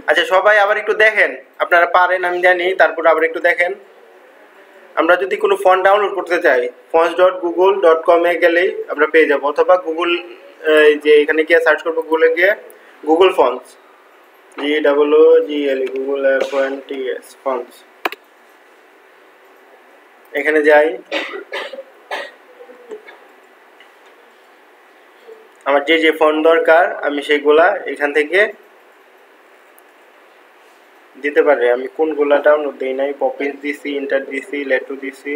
আচ্ছা সবাই আবার একটু দেখেন, আপনারা পারেন আমি জানি, তারপর আবার একটু দেখেন। আমরা যদি কোনো ফন্ট ডাউনলোড করতে চাই fonts.google.com এ গেলেই আমরা পেয়ে যাব, অথবা গুগল যে এখানে গিয়ে সার্চ করবো, গুগলে গিয়ে Google fonts GOOGLE Google FONTS fonts, এখানে যাই। আমার যে যে ফন্ট দরকার আমি সেগুলা এখান থেকে দিতে পারি। আমি কোনগুলা ডাউনলোড দিই নাই, পপিস দিছি, ইন্টার দিছি, লেটু দিছি,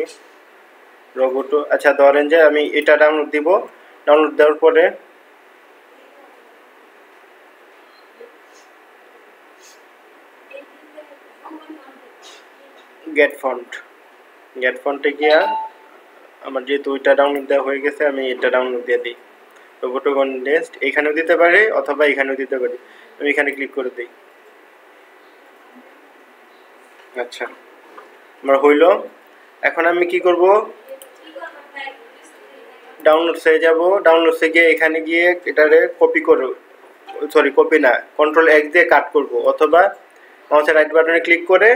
রোবোটো। আচ্ছা ধরেন যে আমি এটা ডাউনলোড দিব, ডাউনলোড দেওয়ার পরে গেট ফন্টে গিয়া আমার যেহেতু ওইটা ডাউনলোড দেওয়া হয়ে গেছে আমি এটা ডাউনলোড দিয়ে দিই। রোবোটো কনটেস্ট এখানেও দিতে পারি অথবা এখানেও দিতে পারি, আমি এখানে ক্লিক করে দিই। আচ্ছা আমার হইল। এখন আমি কি করব, ডাউনলোডসে যাব, ডাউনলোডসে গিয়ে এখানে গিয়ে এটারে কপি করব, সরি কপি না, Ctrl+X দিয়ে কাট করব, অথবা মাউসের রাইট বাটনে ক্লিক করে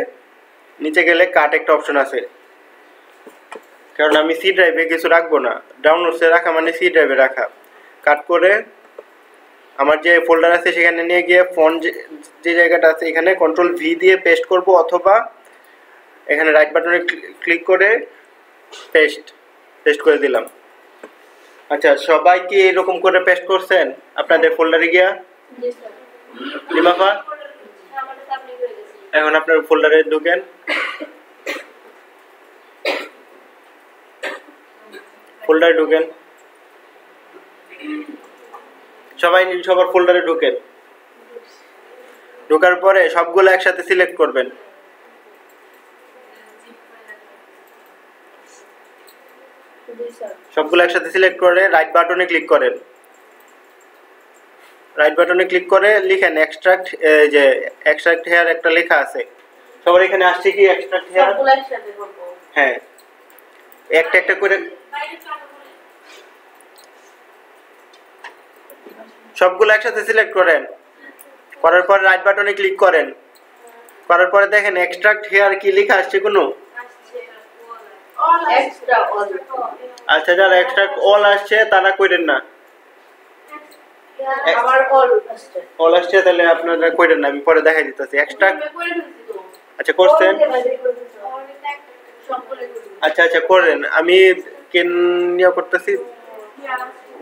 নিচে গেলে কাট একটা অপশন আছে, কারণ আমি সি ড্রাইভে কিছু রাখবো না, ডাউনলোডসে রাখা মানে সি ড্রাইভে রাখা। কাট করে আমার যে ফোল্ডার আছে সেখানে নিয়ে গিয়ে ফন্ট যে জায়গাটা আছে এখানে Ctrl+V দিয়ে পেস্ট করব, অথবা এখানে রাইট বাটনে ক্লিক করে পেস্ট করে দিলাম। আচ্ছা সবাই কি এরকম করে পেস্ট করছেন আপনাদের ফোল্ডারে গিয়া? লিমাফা এখন আপনার ফোল্ডারে ঢুকেন, ফোল্ডারে ঢুকেন, সবাই সবার ফোল্ডারে ঢুকেন। ঢোকার পরে সবগুলো একসাথে সিলেক্ট করবেন। সবগুলো একসাথে সিলেক্ট করে রাইট বাটনে ক্লিক করেন, রাইট বাটনে ক্লিক করে লিখেন এক্সট্রাক্ট, যে এক্সট্রাক্ট হেয়ার একটা লেখা আছে, সবার এখানে আসছে কি এক্সট্রাক্ট হেয়ার? হ্যাঁ একটা একটা করে সবগুলো একসাথে সিলেক্ট করেন, করার পর রাইট বাটনে ক্লিক করেন, করার পরে দেখেন এক্সট্রাক্ট হেয়ার কি লেখা আসছে কোনো? আচ্ছা যারা এক্সট্রাক্ট অল আসছে তারা কইরেন না, আমার অল আসছে তাহলে আপনারা কইরেন না, আমি পরে দেখাই দিতেছি। এক্সট্রাক্ট আচ্ছা করছেন, আচ্ছা আচ্ছা করেন, আমি কেন নিয়ে করতেছি।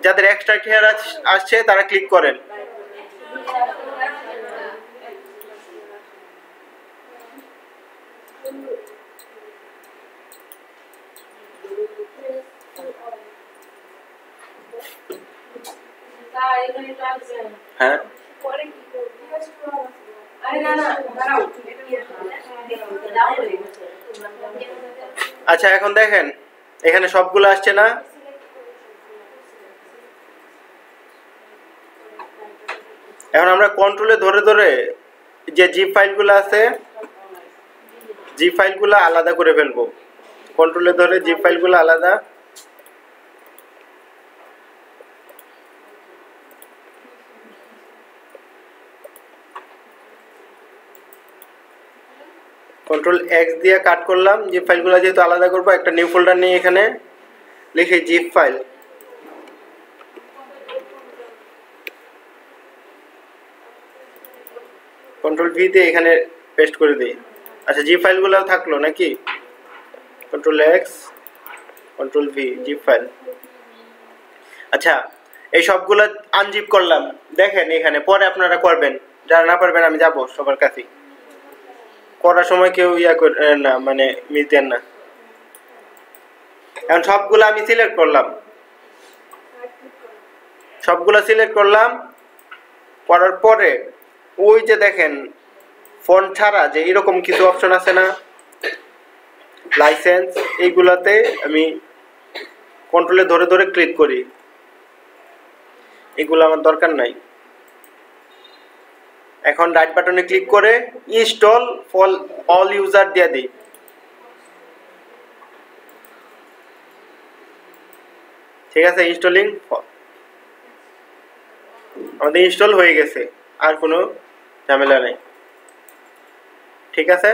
যাদের এক্সট্রাক্ট হেয়ার আসছে তারা ক্লিক করেন। হ্যাঁ আচ্ছা এখন দেখেন এখানে সবগুলো আসছে না? এখন আমরা কন্ট্রোলে ধরে ধরে যে জিপ ফাইলগুলো আছে জিপ ফাইলগুলো আলাদা করে ফেলবো, কন্ট্রোলে ধরে জিপ ফাইলগুলো আলাদা, Ctrl+X দিয়ে কাট করলাম। জিপ ফাইলগুলো যেহেতু আলাদা করবো একটা নিউ ফোল্ডার নিয়ে এখানে লিখে জিপ ফাইল, Ctrl+V দিয়ে এখানে পেস্ট করে দিই। আচ্ছা জিপ ফাইলগুলো থাকলো নাকি? Ctrl+X Ctrl+V zip file. আচ্ছা এই সবগুলো আনজিপ করলাম, দেখেন এখানে পরে আপনারা করবেন, যারা না পারবেন আমি যাব সবার কাছে, করার সময় কেউ ইয়া করেন না, মানে মিস দেন না। এখন সবগুলো আমি সিলেক্ট করলাম, সবগুলো সিলেক্ট করলাম, করার পরে ওই যে দেখেন ফন্ট ছাড়া যে এরকম কিছু অপশন আছে না, লাইসেন্স, এইগুলাতে আমি কন্ট্রোলে ধরে ধরে ক্লিক করি, এগুলো আমার দরকার নাই। এখন রাইট বাটনে ক্লিক করে ইনস্টল ফর অল ইউজার দিয়ে দিই। ঠিক আছে, ইনস্টলিং আমাদের ইনস্টল হয়ে গেছে, আর কোনো ঝামেলা নেই। ঠিক আছে।